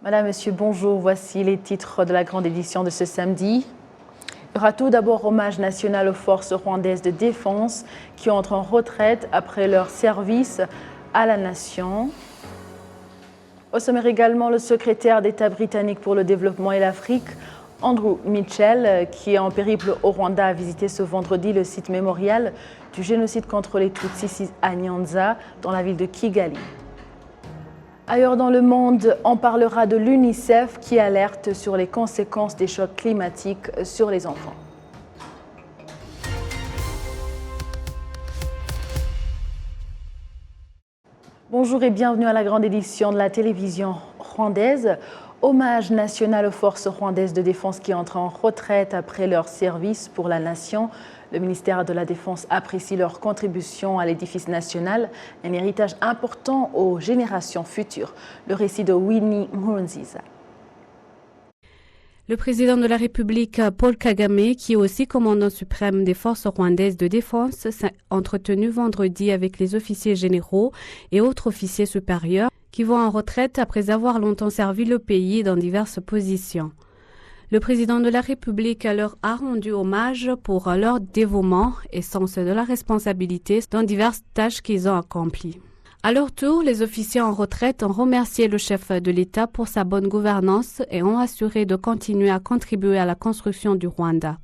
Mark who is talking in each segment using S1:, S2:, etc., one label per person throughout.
S1: Madame, Monsieur, bonjour. Voici les titres de la grande édition de ce samedi. Il y aura tout d'abord hommage national aux forces rwandaises de défense qui entrent en retraite après leur service à la nation. Au sommaire également, le secrétaire d'État britannique pour le développement et l'Afrique, Andrew Mitchell, qui est en périple au Rwanda, a visité ce vendredi le site mémorial du génocide contre les Tutsis à Nyanza, dans la ville de Kigali. Ailleurs dans le monde, on parlera de l'UNICEF qui alerte sur les conséquences des chocs climatiques sur les enfants. Bonjour et bienvenue à la grande édition de la télévision rwandaise. Hommage national aux forces rwandaises de défense qui entrent en retraite après leur service pour la nation. Le ministère de la Défense apprécie leur contribution à l'édifice national, un héritage important aux générations futures. Le récit de Winnie Nkurunziza.
S2: Le président de la République, Paul Kagame, qui est aussi commandant suprême des forces rwandaises de défense, s'est entretenu vendredi avec les officiers généraux et autres officiers supérieurs qui vont en retraite après avoir longtemps servi le pays dans diverses positions. Le président de la République leur a rendu hommage pour leur dévouement et sens de la responsabilité dans diverses tâches qu'ils ont accomplies. À leur tour, les officiers en retraite ont remercié le chef de l'État pour sa bonne gouvernance et ont assuré de continuer à contribuer à la construction du Rwanda.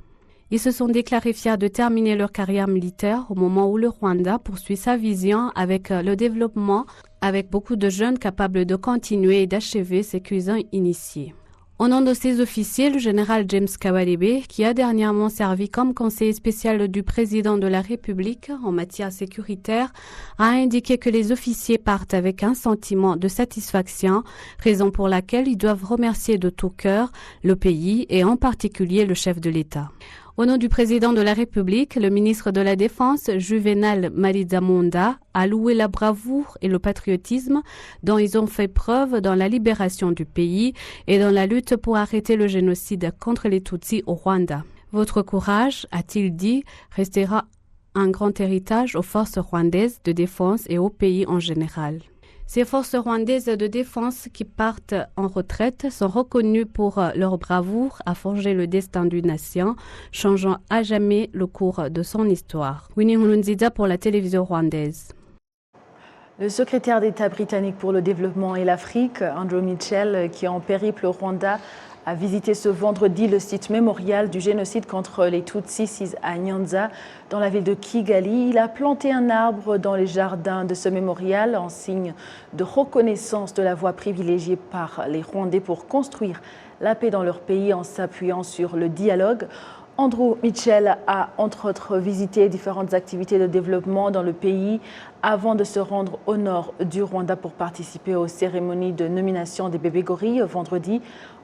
S2: Ils se sont déclarés fiers de terminer leur carrière militaire au moment où le Rwanda poursuit sa vision avec le développement, avec beaucoup de jeunes capables de continuer et d'achever ses cuisins initiés. Au nom de ces officiers, le général James Kabarebe, qui a dernièrement servi comme conseiller spécial du président de la République en matière sécuritaire, a indiqué que les officiers partent avec un sentiment de satisfaction, raison pour laquelle ils doivent remercier de tout cœur le pays et en particulier le chef de l'État. Au nom du président de la République, le ministre de la Défense, Juvenal Maridzamonda, a loué la bravoure et le patriotisme dont ils ont fait preuve dans la libération du pays et dans la lutte pour arrêter le génocide contre les Tutsis au Rwanda. Votre courage, a-t-il dit, restera un grand héritage aux forces rwandaises de défense et au pays en général. Ces forces rwandaises de défense qui partent en retraite sont reconnues pour leur bravoure à forger le destin d'une nation, changeant à jamais le cours de son histoire. Winnie Nkurunziza pour la télévision rwandaise.
S1: Le secrétaire d'État britannique pour le développement et l'Afrique, Andrew Mitchell, qui est en périple au Rwanda, a visité ce vendredi le site mémorial du génocide contre les Tutsis à Nyanza, dans la ville de Kigali. Il a planté un arbre dans les jardins de ce mémorial en signe de reconnaissance de la voie privilégiée par les Rwandais pour construire la paix dans leur pays en s'appuyant sur le dialogue. Andrew Mitchell a entre autres visité différentes activités de développement dans le pays avant de se rendre au nord du Rwanda pour participer aux cérémonies de nomination des bébés gorilles vendredi.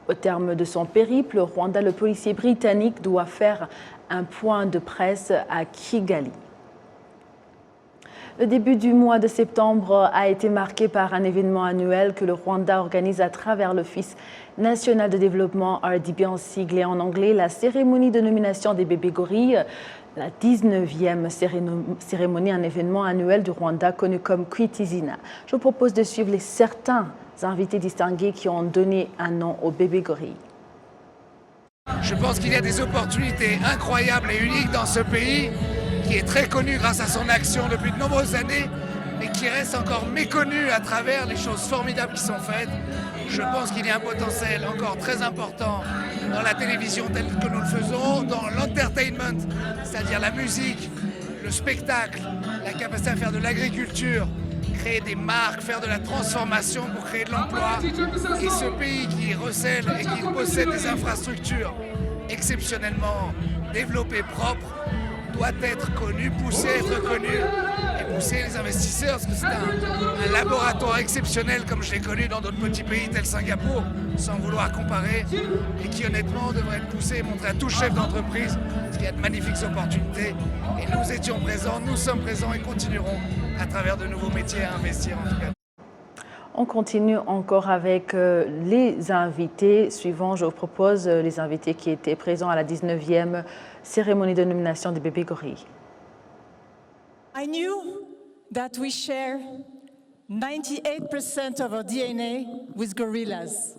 S1: Au terme de son périple au Rwanda, le policier britannique doit faire un point de presse à Kigali. Le début du mois de septembre a été marqué par un événement annuel que le Rwanda organise à travers l'Office national de développement, RDB en sigle et en anglais, la cérémonie de nomination des bébés gorilles, la 19e cérémonie, un événement annuel du Rwanda connu comme Kwitizina. Je vous propose de suivre certains invités distingués qui ont donné un nom aux bébés gorilles.
S3: Je pense qu'il y a des opportunités incroyables et uniques dans ce pays, qui est très connu grâce à son action depuis de nombreuses années, mais qui reste encore méconnu à travers les choses formidables qui sont faites. Je pense qu'il y a un potentiel encore très important dans la télévision telle que nous le faisons, dans l'entertainment, c'est-à-dire la musique, le spectacle, la capacité à faire de l'agriculture, créer des marques, faire de la transformation pour créer de l'emploi. Et ce pays qui recèle et qui possède des infrastructures exceptionnellement développées, propres, doit être connu, poussé à être connu et pousser les investisseurs, parce que c'est un laboratoire exceptionnel comme je l'ai connu dans d'autres petits pays tels Singapour, sans vouloir comparer, et qui honnêtement devrait être poussé et montrer à tout chef d'entreprise qu'il y a de magnifiques opportunités. Et nous étions présents, nous sommes présents et continuerons à travers de nouveaux métiers à investir en tout cas.
S1: On continue encore avec les invités suivants. Je vous propose les invités qui étaient présents à la 19e cérémonie de nomination des bébés gorilles.
S4: I knew that we share 98% of our DNA with gorillas.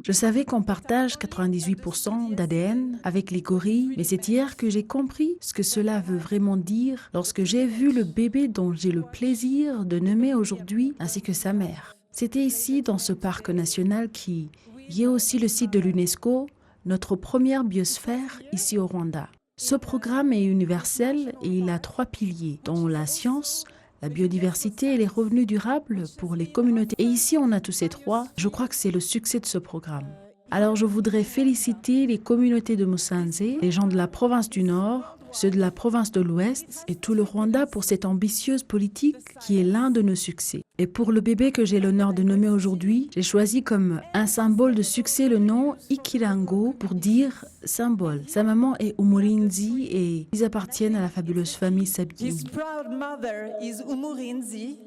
S1: Je savais qu'on partage 98% d'ADN avec les gorilles, mais c'est hier que j'ai compris ce que cela veut vraiment dire lorsque j'ai vu le bébé dont j'ai le plaisir de nommer aujourd'hui, ainsi que sa mère. C'était ici, dans ce parc national qui est aussi le site de l'UNESCO, notre première biosphère ici au Rwanda. Ce programme est universel et il a 3 piliers, dont la science, la biodiversité et les revenus durables pour les communautés. Et ici, on a tous ces 3. Je crois que c'est le succès de ce programme. Alors, je voudrais féliciter les communautés de Musanze, les gens de la province du Nord, ceux de la province de l'Ouest et tout le Rwanda pour cette ambitieuse politique qui est l'un de nos succès. Et pour le bébé que j'ai l'honneur de nommer aujourd'hui, j'ai choisi comme un symbole de succès le nom Ikirango pour dire symbole. Sa maman est Umurinzi et ils appartiennent à la fabuleuse famille Sabini.
S4: His proud mother is Umurinzi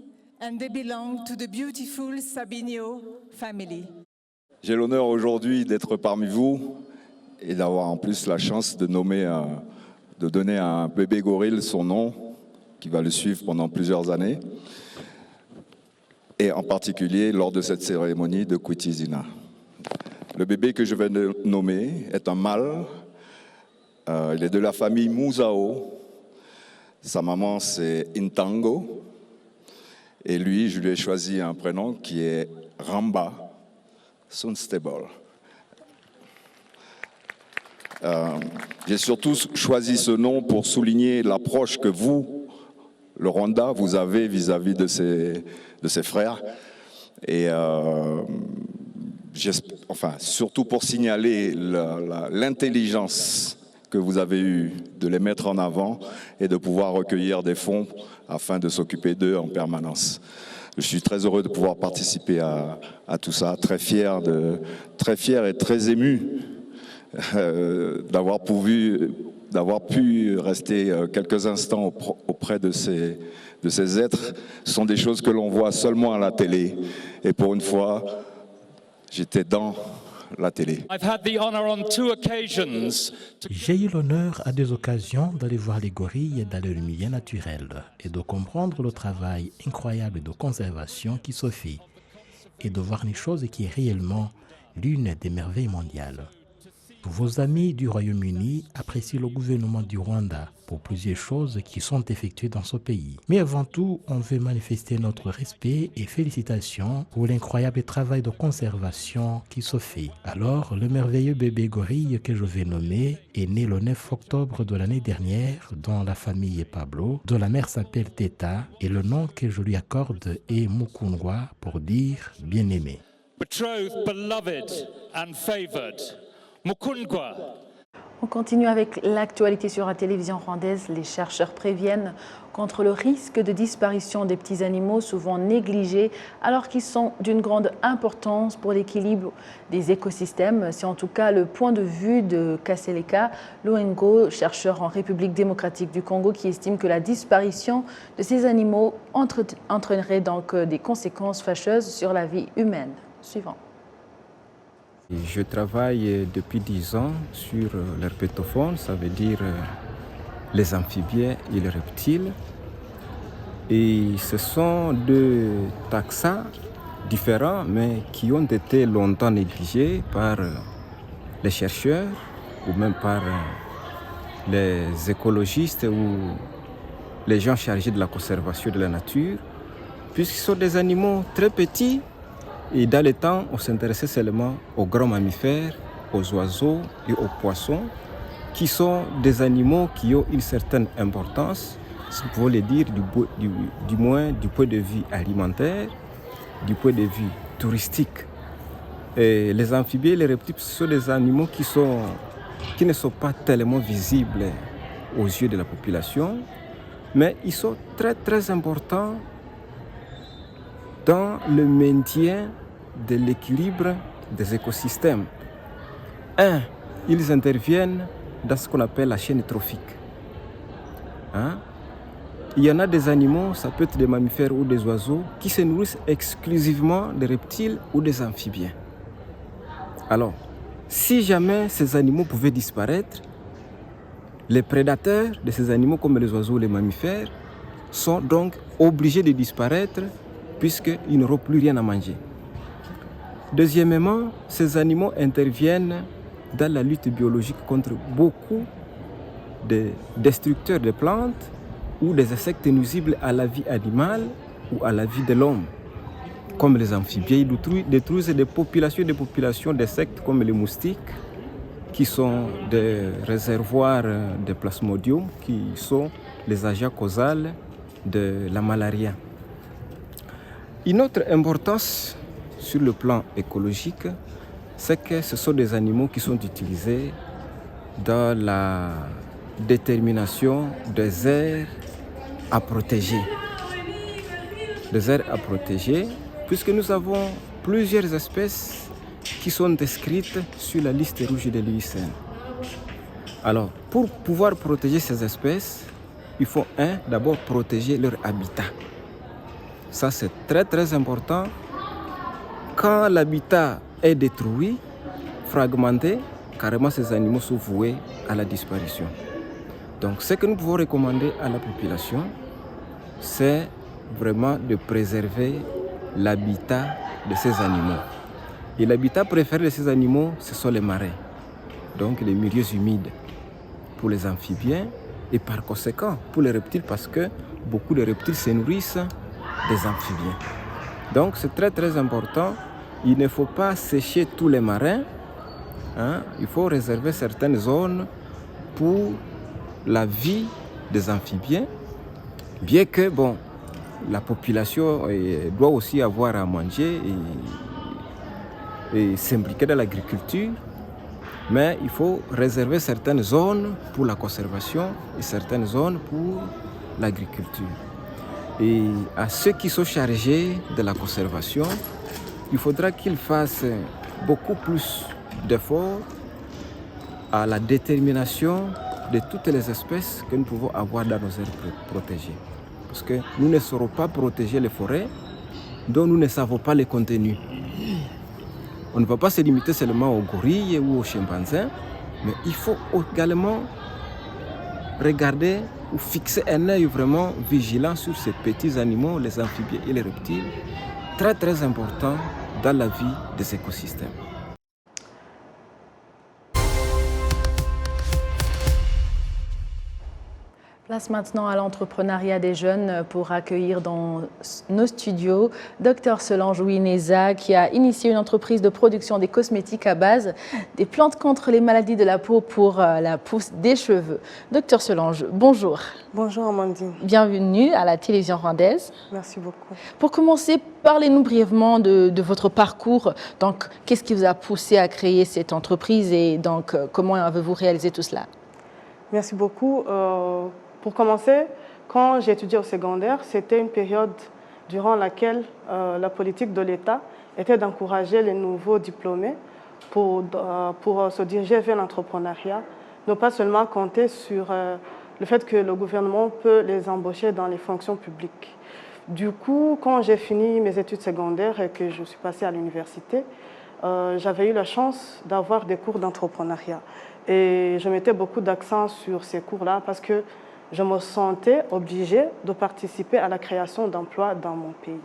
S4: and they belong to the beautiful Sabinio family.
S5: J'ai l'honneur aujourd'hui d'être parmi vous et d'avoir en plus la chance de donner à un bébé gorille son nom, qui va le suivre pendant plusieurs années, et en particulier lors de cette cérémonie de Kwitizina. Le bébé que je vais nommer est un mâle, il est de la famille Muzao, sa maman c'est Intango, et lui je lui ai choisi un prénom qui est Ramba Sunstable. J'ai surtout choisi ce nom pour souligner l'approche que vous, le Rwanda, vous avez vis-à-vis de ses frères. Et surtout pour signaler l'intelligence que vous avez eue de les mettre en avant et de pouvoir recueillir des fonds afin de s'occuper d'eux en permanence. Je suis très heureux de pouvoir participer à tout ça, très fier et très ému d'avoir pu rester quelques instants auprès de ces êtres. Ce sont des choses que l'on voit seulement à la télé. Et pour une fois, j'étais dans la télé.
S6: J'ai eu l'honneur à 2 occasions d'aller voir les gorilles dans leur milieu naturel et de comprendre le travail incroyable de conservation qui se fait et de voir une chose qui est réellement l'une des merveilles mondiales. Vos amis du Royaume-Uni apprécient le gouvernement du Rwanda pour plusieurs choses qui sont effectuées dans ce pays. Mais avant tout, on veut manifester notre respect et félicitations pour l'incroyable travail de conservation qui se fait. Alors, le merveilleux bébé gorille que je vais nommer est né le 9 octobre de l'année dernière dans la famille Pablo, dont la mère s'appelle Teta et le nom que je lui accorde est Mukundwa pour dire bien-aimé.
S7: Betrothed, beloved and favored. Mukundwa.
S1: On continue avec l'actualité sur la télévision rwandaise. Les chercheurs préviennent contre le risque de disparition des petits animaux souvent négligés alors qu'ils sont d'une grande importance pour l'équilibre des écosystèmes. C'est en tout cas le point de vue de Kaseleka Luengo, chercheur en République démocratique du Congo, qui estime que la disparition de ces animaux entraînerait donc des conséquences fâcheuses sur la vie humaine. Suivant.
S8: Je travaille depuis 10 ans sur l'herpétofaune, ça veut dire les amphibiens et les reptiles. Et ce sont 2 taxa différents, mais qui ont été longtemps négligés par les chercheurs ou même par les écologistes ou les gens chargés de la conservation de la nature, puisqu'ils sont des animaux très petits. Et dans le temps, on s'intéressait seulement aux grands mammifères, aux oiseaux et aux poissons, qui sont des animaux qui ont une certaine importance, si vous pouvez le dire, du moins du point de vue alimentaire, du point de vue touristique. Et les amphibiens et les reptiles sont des animaux qui ne sont pas tellement visibles aux yeux de la population, mais ils sont très très importants dans le maintien de l'équilibre des écosystèmes. Ils interviennent dans ce qu'on appelle la chaîne trophique. Il y en a des animaux, ça peut être des mammifères ou des oiseaux, qui se nourrissent exclusivement des reptiles ou des amphibiens. Alors, si jamais ces animaux pouvaient disparaître, les prédateurs de ces animaux, comme les oiseaux ou les mammifères, sont donc obligés de disparaître puisqu'ils n'auront plus rien à manger. Deuxièmement, ces animaux interviennent dans la lutte biologique contre beaucoup de destructeurs de plantes ou des insectes nuisibles à la vie animale ou à la vie de l'homme, comme les amphibiens. Ils détruisent des populations d'insectes comme les moustiques, qui sont des réservoirs de plasmodium, qui sont les agents causaux de la malaria. Une autre importance sur le plan écologique, c'est que ce sont des animaux qui sont utilisés dans la détermination des aires à protéger. Des aires à protéger, puisque nous avons plusieurs espèces qui sont décrites sur la liste rouge de l'UICN. Alors, pour pouvoir protéger ces espèces, il faut d'abord protéger leur habitat. Ça, c'est très très important. Quand l'habitat est détruit, fragmenté, carrément ces animaux sont voués à la disparition. Donc, ce que nous pouvons recommander à la population, c'est vraiment de préserver l'habitat de ces animaux. Et l'habitat préféré de ces animaux, ce sont les marais, donc les milieux humides pour les amphibiens et par conséquent pour les reptiles, parce que beaucoup de reptiles se nourrissent des amphibiens. Donc c'est très très important. Il ne faut pas sécher tous les marais. Il faut réserver certaines zones pour la vie des amphibiens, bien que la population doit aussi avoir à manger et s'impliquer dans l'agriculture, mais il faut réserver certaines zones pour la conservation et certaines zones pour l'agriculture. Et à ceux qui sont chargés de la conservation, il faudra qu'ils fassent beaucoup plus d'efforts à la détermination de toutes les espèces que nous pouvons avoir dans nos aires protégées. Parce que nous ne saurons pas protéger les forêts dont nous ne savons pas les contenus. On ne va pas se limiter seulement aux gorilles ou aux chimpanzés, mais il faut également regarder ou fixer un œil vraiment vigilant sur ces petits animaux, les amphibiens et les reptiles, très très importants dans la vie des écosystèmes.
S1: Place maintenant à l'entrepreneuriat des jeunes pour accueillir dans nos studios Dr Solange Ouineza qui a initié une entreprise de production des cosmétiques à base des plantes contre les maladies de la peau pour la pousse des cheveux. Dr Solange, bonjour.
S9: Bonjour Amandine.
S1: Bienvenue à la télévision rwandaise.
S9: Merci beaucoup.
S1: Pour commencer, parlez-nous brièvement de votre parcours. Donc, qu'est-ce qui vous a poussé à créer cette entreprise et donc comment avez-vous réalisé tout cela?
S9: Merci beaucoup. Pour commencer, quand j'ai étudié au secondaire, c'était une période durant laquelle la politique de l'État était d'encourager les nouveaux diplômés pour se diriger vers l'entrepreneuriat, ne pas seulement compter sur le fait que le gouvernement peut les embaucher dans les fonctions publiques. Du coup, quand j'ai fini mes études secondaires et que je suis passée à l'université, j'avais eu la chance d'avoir des cours d'entrepreneuriat. Et je mettais beaucoup d'accent sur ces cours-là parce que je me sentais obligée de participer à la création d'emplois dans mon pays.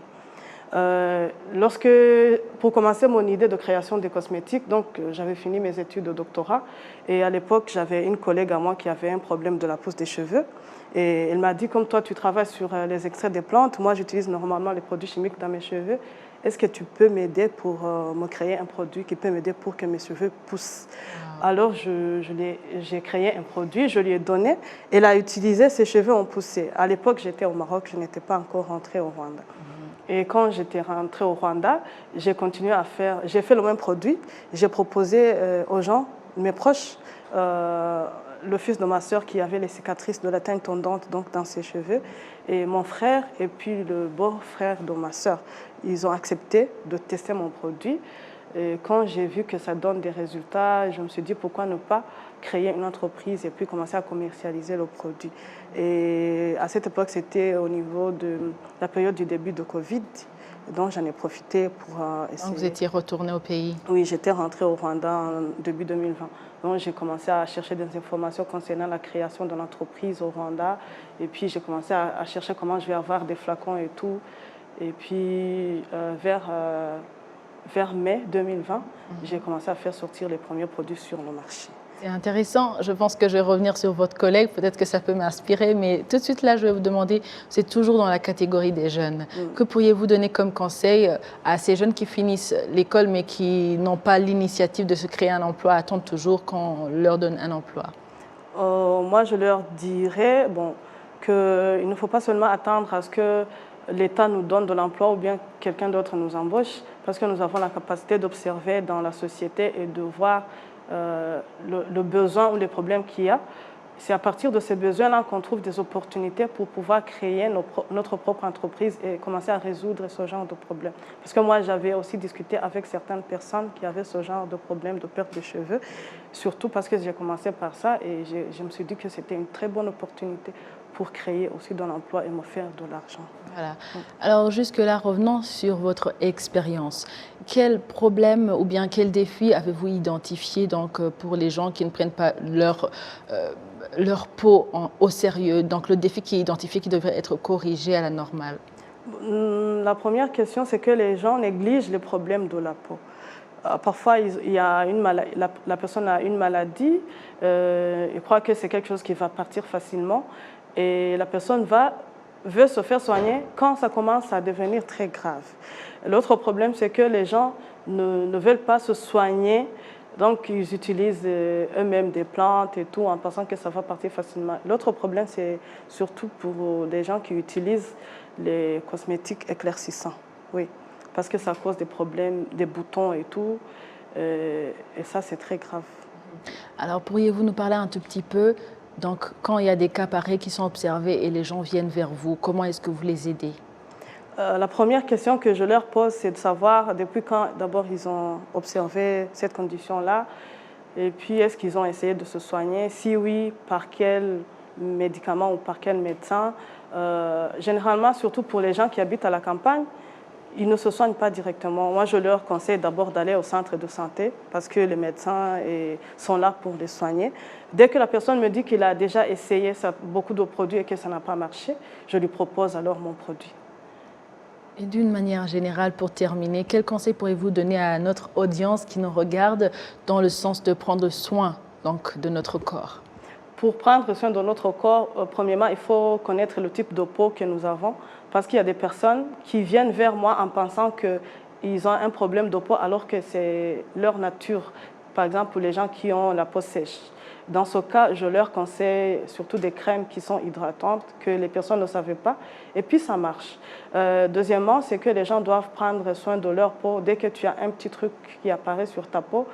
S9: Pour commencer mon idée de création des cosmétiques, j'avais fini mes études de doctorat et à l'époque j'avais une collègue à moi qui avait un problème de la pousse des cheveux et elle m'a dit, comme toi tu travailles sur les extraits des plantes, moi j'utilise normalement les produits chimiques dans mes cheveux, est-ce que tu peux m'aider pour me créer un produit qui peut m'aider pour que mes cheveux poussent? Alors j'ai créé un produit, je lui ai donné, elle a utilisé, ses cheveux ont poussé. À l'époque j'étais au Maroc, je n'étais pas encore rentrée au Rwanda. Et quand j'étais rentrée au Rwanda, j'ai continué à faire, j'ai fait le même produit. J'ai proposé aux gens, mes proches, le fils de ma sœur qui avait les cicatrices de la teinte tondante donc dans ses cheveux, et mon frère et puis le beau-frère de ma sœur. Ils ont accepté de tester mon produit. Et quand j'ai vu que ça donne des résultats, je me suis dit pourquoi ne pas créer une entreprise et puis commencer à commercialiser le produit. Et à cette époque, c'était au niveau de la période du début de Covid. Donc j'en ai profité pour essayer.
S1: Donc vous étiez retourné au pays? Oui,
S9: j'étais rentrée au Rwanda en début 2020. Donc j'ai commencé à chercher des informations concernant la création de l'entreprise au Rwanda. Et puis j'ai commencé à chercher comment je vais avoir des flacons et tout. Et puis vers vers mai 2020, j'ai commencé à faire sortir les premiers produits sur le marché.
S1: C'est intéressant. Je pense que je vais revenir sur votre collègue. Peut-être que ça peut m'inspirer. Mais tout de suite, là, je vais vous demander, c'est toujours dans la catégorie des jeunes. Que pourriez-vous donner comme conseil à ces jeunes qui finissent l'école mais qui n'ont pas l'initiative de se créer un emploi, attendent toujours qu'on leur donne un emploi?
S9: Moi, je leur dirais qu'il ne faut pas seulement attendre à ce que l'État nous donne de l'emploi ou bien quelqu'un d'autre nous embauche, parce que nous avons la capacité d'observer dans la société et de voir le besoin ou les problèmes qu'il y a. C'est à partir de ces besoins-là qu'on trouve des opportunités pour pouvoir créer notre propre entreprise et commencer à résoudre ce genre de problèmes. Parce que moi, j'avais aussi discuté avec certaines personnes qui avaient ce genre de problème de perte de cheveux, surtout parce que j'ai commencé par ça et je me suis dit que c'était une très bonne opportunité pour créer aussi de l'emploi et me faire de l'argent.
S1: Voilà. Alors jusque-là, revenons sur votre expérience. Quel problème ou bien quel défi avez-vous identifié donc, pour les gens qui ne prennent pas leur peau au sérieux? Donc le défi qui est identifié qui devrait être corrigé à la normale.
S9: La première question, c'est que les gens négligent les problèmes de la peau. Parfois, il y a la personne a une maladie, il croit que c'est quelque chose qui va partir facilement et la personne veut se faire soigner quand ça commence à devenir très grave. L'autre problème, c'est que les gens ne veulent pas se soigner, donc ils utilisent eux-mêmes des plantes et tout en pensant que ça va partir facilement. L'autre problème, c'est surtout pour les gens qui utilisent les cosmétiques éclaircissants, oui, parce que ça cause des problèmes, des boutons et tout, et ça, c'est très grave.
S1: Alors, pourriez-vous nous parler un tout petit peu, donc, quand il y a des cas pareils qui sont observés et les gens viennent vers vous, comment est-ce que vous les aidez?
S9: La première question que je leur pose, c'est de savoir depuis quand d'abord ils ont observé cette condition-là, et puis est-ce qu'ils ont essayé de se soigner, si oui, par quel médicament ou par quel médecin. Généralement, surtout pour les gens qui habitent à la campagne, ils ne se soignent pas directement. Moi, je leur conseille d'abord d'aller au centre de santé parce que les médecins sont là pour les soigner. Dès que la personne me dit qu'il a déjà essayé beaucoup de produits et que ça n'a pas marché, je lui propose alors mon produit.
S1: Et d'une manière générale, pour terminer, quel conseil pourriez-vous donner à notre audience qui nous regarde dans le sens de prendre soin donc, de notre corps?
S9: Pour prendre soin de notre corps, premièrement, il faut connaître le type de peau que nous avons parce qu'il y a des personnes qui viennent vers moi en pensant qu'ils ont un problème de peau alors que c'est leur nature. Par exemple, pour les gens qui ont la peau sèche. Dans ce cas, je leur conseille surtout des crèmes qui sont hydratantes, que les personnes ne savaient pas, et puis ça marche. Deuxièmement, c'est que les gens doivent prendre soin de leur peau. Dès que tu as un petit truc qui apparaît sur ta peau,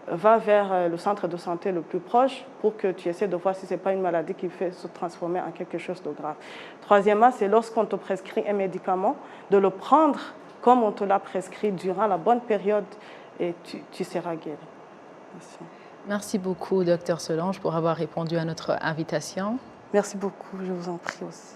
S9: va vers le centre de santé le plus proche pour que tu essaies de voir si ce n'est pas une maladie qui fait se transformer en quelque chose de grave. Troisièmement, c'est lorsqu'on te prescrit un médicament, de le prendre comme on te l'a prescrit durant la bonne période et tu seras guéri. Merci.
S1: Merci beaucoup, Dr Solange, pour avoir répondu à notre invitation.
S9: Merci beaucoup, je vous en prie aussi.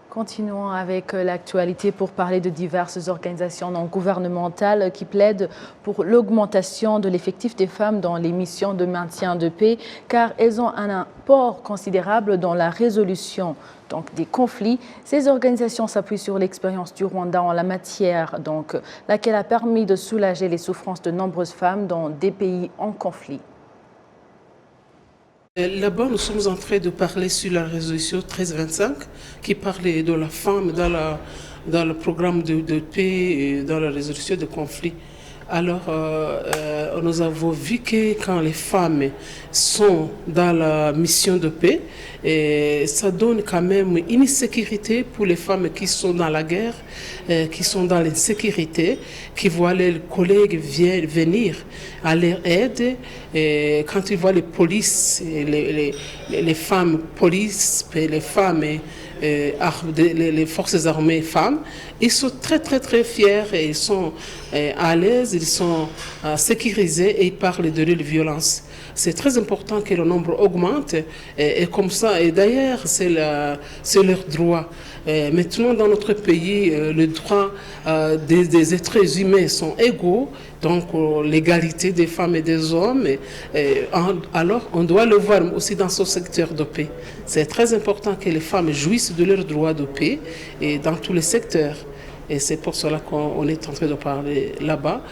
S1: Continuons avec l'actualité pour parler de diverses organisations non gouvernementales qui plaident pour l'augmentation de l'effectif des femmes dans les missions de maintien de paix, car elles ont un apport considérable dans la résolution des conflits. Ces organisations s'appuient sur l'expérience du Rwanda en la matière, laquelle a permis de soulager les souffrances de nombreuses femmes dans des pays en conflit.
S10: Là-bas, nous sommes en train de parler sur la résolution 1325 qui parlait de la femme dans le programme de paix et dans la résolution de conflits. Alors, nous avons vu que quand les femmes sont dans la mission de paix, ça donne quand même une sécurité pour les femmes qui sont dans la guerre, qui sont dans l'insécurité, qui voient leurs collègues venir à leur aide. Et quand ils voient les polices, les femmes police, les femmes les forces armées femmes, ils sont très très très fiers et ils sont à l'aise, ils sont sécurisés et ils parlent de la violence. C'est très important que le nombre augmente et comme ça, et d'ailleurs c'est leur droit. Maintenant dans notre pays, le droit des êtres humains sont égaux, donc l'égalité des femmes et des hommes, alors on doit le voir aussi dans ce secteur de paix. C'est très important que les femmes jouissent de leurs droits de paix et dans tous les secteurs. Et c'est pour cela qu'on est en train de parler là-bas,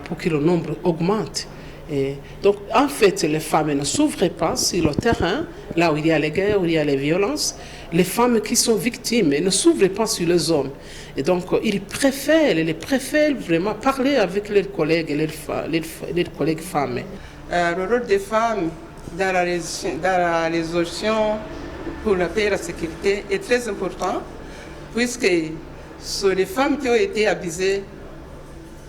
S10: pour que le nombre augmente. Et donc, en fait, les femmes ne s'ouvrent pas sur le terrain, là où il y a les guerres, où il y a les violences. Les femmes qui sont victimes ne s'ouvrent pas sur les hommes. Et donc, ils préfèrent vraiment parler avec leurs collègues, leurs collègues femmes.
S11: Le rôle des femmes dans la résolution pour la paix et la sécurité est très important, puisque ce sont les femmes qui ont été abusées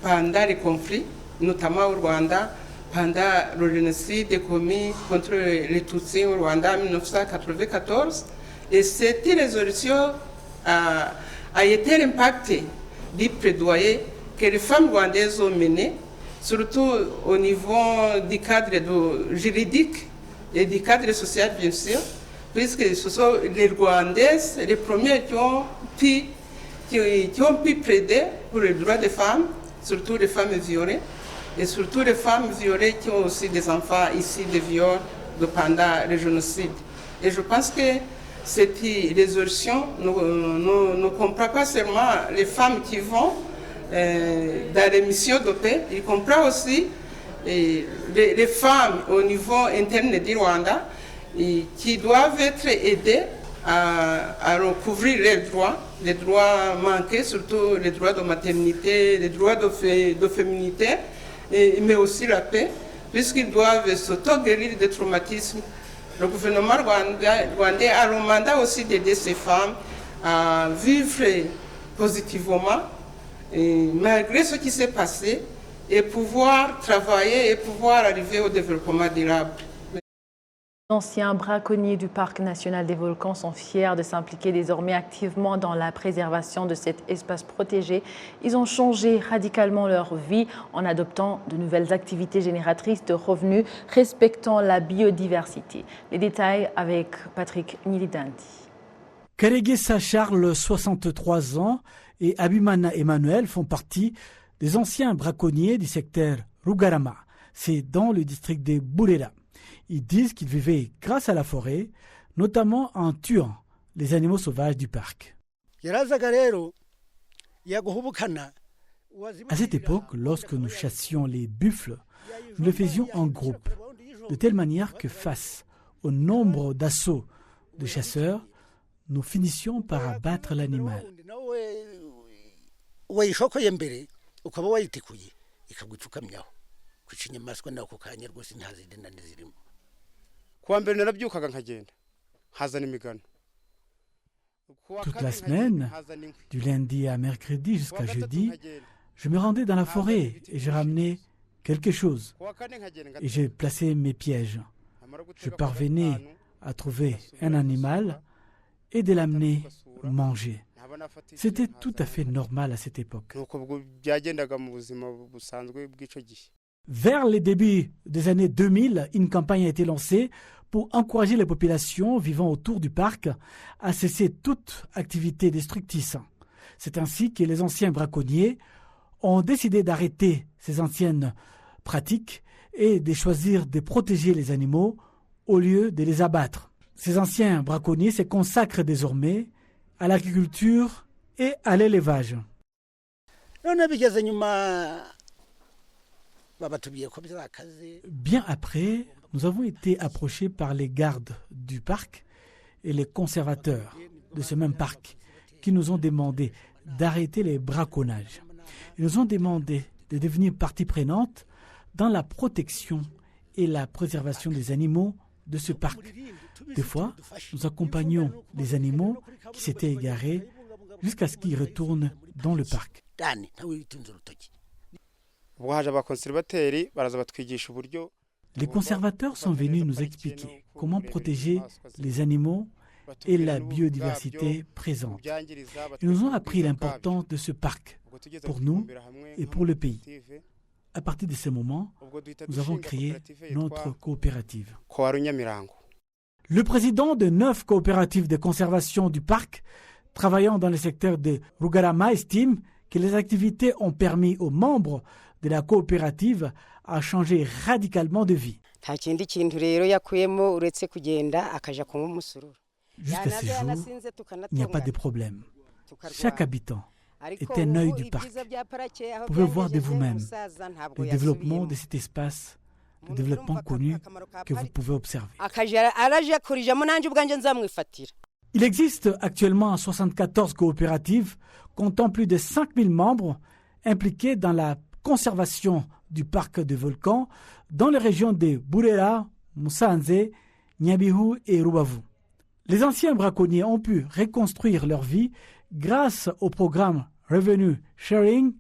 S11: pendant les conflits, notamment au Rwanda, pendant le génocide commis contre les Tutsis au Rwanda en 1994. Et cette résolution a été impactée du plaidoyer que les femmes rwandaises ont mené, surtout au niveau du cadre juridique et du cadre social, bien sûr, puisque ce sont les Rwandaises les premières qui ont pu plaider pour les droits des femmes, surtout les femmes violées, et surtout les femmes violées qui ont aussi des enfants issus de viols pendant le génocide. Et je pense que cette résolution ne comprend pas seulement les femmes qui vont dans les missions de paix, il comprend aussi les femmes au niveau interne du Rwanda qui doivent être aidées à recouvrir les droits manqués, surtout les droits de maternité, les droits de féminité, mais aussi la paix, puisqu'ils doivent s'auto-guérir des traumatismes. Le gouvernement rwandais a le mandat aussi d'aider ces femmes à vivre positivement, malgré ce qui s'est passé, et pouvoir travailler et pouvoir arriver au développement durable.
S1: Les anciens braconniers du Parc national des volcans sont fiers de s'impliquer désormais activement dans la préservation de cet espace protégé. Ils ont changé radicalement leur vie en adoptant de nouvelles activités génératrices de revenus respectant la biodiversité. Les détails avec Patrick Nilidandi.
S12: Karegesa Charles, 63 ans, et Abimana Emmanuel font partie des anciens braconniers du secteur Rugarama. C'est dans le district de Burera. Ils disent qu'ils vivaient grâce à la forêt, notamment en tuant les animaux sauvages du parc. À cette époque, lorsque nous chassions les buffles, nous le faisions en groupe, de telle manière que face au nombre d'assauts de chasseurs, nous finissions par abattre l'animal. Toute la semaine, du lundi à mercredi jusqu'à jeudi, je me rendais dans la forêt et je ramenais quelque chose. Et j'ai placé mes pièges. Je parvenais à trouver un animal et de l'amener manger. C'était tout à fait normal à cette époque. Vers les débuts des années 2000, une campagne a été lancée pour encourager les populations vivant autour du parc à cesser toute activité destructrice. C'est ainsi que les anciens braconniers ont décidé d'arrêter ces anciennes pratiques et de choisir de protéger les animaux au lieu de les abattre. Ces anciens braconniers se consacrent désormais à l'agriculture et à l'élevage. Bien après, nous avons été approchés par les gardes du parc et les conservateurs de ce même parc qui nous ont demandé d'arrêter les braconnages. Ils nous ont demandé de devenir partie prenante dans la protection et la préservation des animaux de ce parc. Des fois, nous accompagnons les animaux qui s'étaient égarés jusqu'à ce qu'ils retournent dans le parc. Les conservateurs sont venus nous expliquer comment protéger les animaux et la biodiversité présente. Ils nous ont appris l'importance de ce parc pour nous et pour le pays. À partir de ce moment, nous avons créé notre coopérative. Le président de 9 coopératives de conservation du parc, travaillant dans le secteur de Rugarama, estime que les activités ont permis aux membres de la coopérative à changer radicalement de vie. Jusqu'à ce jour, il n'y a pas de problème. Chaque habitant est un œil du parc. Vous pouvez voir de vous-même le développement de cet espace, le développement connu que vous pouvez observer. Il existe actuellement 74 coopératives comptant plus de 5000 membres impliqués dans la conservation du parc de volcans dans les régions de Burera, Musanze, Nyabihu et Rubavu. Les anciens braconniers ont pu reconstruire leur vie grâce au programme Revenue Sharing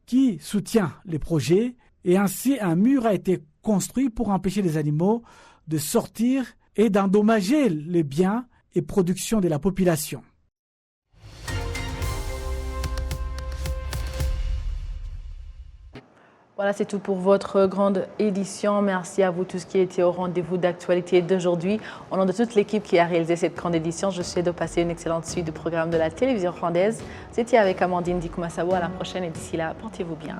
S12: qui soutient les projets et ainsi un mur a été construit pour empêcher les animaux de sortir et d'endommager les biens et productions de la population.
S1: Voilà, c'est tout pour votre grande édition. Merci à vous tous qui étaient au rendez-vous d'actualité d'aujourd'hui. Au nom de toute l'équipe qui a réalisé cette grande édition, je souhaite de passer une excellente suite de programmes de la télévision rwandaise. C'était avec Amandine Dikumasabo. À la prochaine et d'ici là, portez-vous bien.